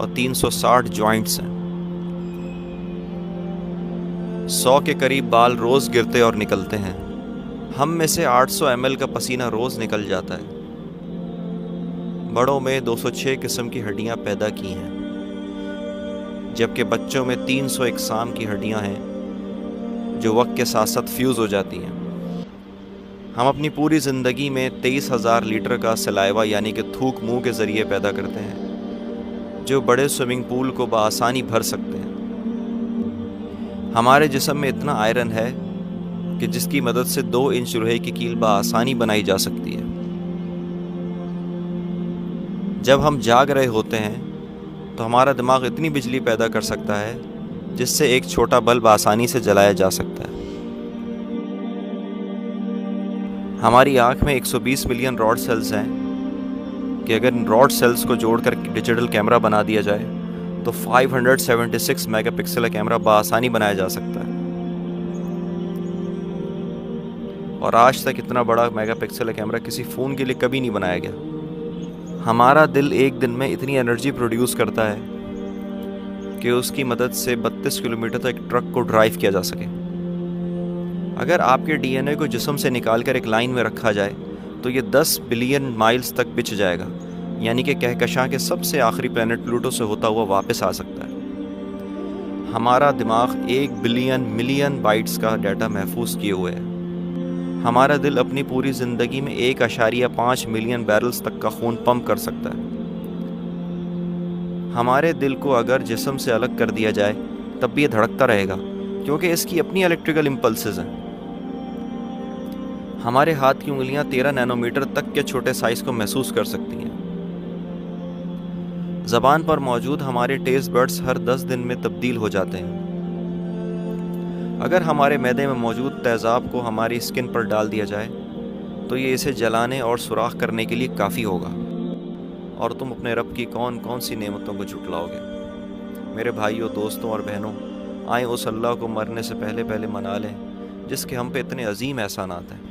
और 360 जॉइंट्स हैं। 100 के करीब बाल रोज़ गिरते और निकलते हैं। हम में से 800 ml का पसीना रोज़ निकल जाता है। बड़ों में 206 किस्म की हड्डियां पैदा की हैं, जबकि बच्चों में 300 इकसाम की हड्डियां हैं जो वक्त के साथ साथ फ्यूज़ हो जाती हैं। हम अपनी पूरी ज़िंदगी में 23,000 लीटर का सलाइवा यानी कि थूक मुंह के ज़रिए पैदा करते हैं, जो बड़े स्विमिंग पूल को बआसानी भर सकते हैं। हमारे जिस्म में इतना आयरन है कि जिसकी मदद से 2 इंच लोहे की कील बआसानी बनाई जा सकती है। जब हम जाग रहे होते हैं तो हमारा दिमाग इतनी बिजली पैदा कर सकता है जिससे एक छोटा बल्ब आसानी से जलाया जा सकता है। हमारी आँख में 120 मिलियन रॉड सेल्स हैं कि अगर रॉड सेल्स को जोड़कर डिजिटल कैमरा बना दिया जाए तो 576 मेगापिक्सल का कैमरा बआसानी बनाया जा सकता है। और आज तक इतना बड़ा मेगापिक्सल का कैमरा किसी फ़ोन के लिए कभी नहीं बनाया गया। हमारा दिल एक दिन में इतनी एनर्जी प्रोड्यूस करता है कि उसकी मदद से 32 किलोमीटर तक एक ट्रक को ड्राइव किया जा सके। अगर आपके डीएनए को जिस्म से निकालकर एक लाइन में रखा जाए तो ये 10 बिलियन माइल्स तक बिछ जाएगा, यानी कि कहकशां के सबसे आखिरी प्लैनेट प्लूटो से होता हुआ वापस आ सकता है। हमारा दिमाग 1 बिलियन मिलियन बाइट्स का डाटा महफूज किए हुए है। हमारा दिल अपनी पूरी ज़िंदगी में 1.5 मिलियन बैरल्स तक का खून पंप कर सकता है। हमारे दिल को अगर जिस्म से अलग कर दिया जाए तब भी ये धड़कता रहेगा, क्योंकि इसकी अपनी इलेक्ट्रिकल इम्पल्सेस हैं। हमारे हाथ की उंगलियां 13 नैनोमीटर तक के छोटे साइज़ को महसूस कर सकती हैं। ज़बान पर मौजूद हमारे टेस्ट बड्स हर 10 दिन में तब्दील हो जाते हैं। अगर हमारे मैदे में मौजूद तेज़ाब को हमारी स्किन पर डाल दिया जाए तो ये इसे जलाने और सुराख करने के लिए काफ़ी होगा, और तुम अपने रब की कौन कौन सी नेमतों को झुटलाओगे। मेरे भाइयों, दोस्तों और बहनों, आए उस अल्लाह को मरने से पहले पहले मना लें जिसके हम पे इतने अजीम एहसानात हैं।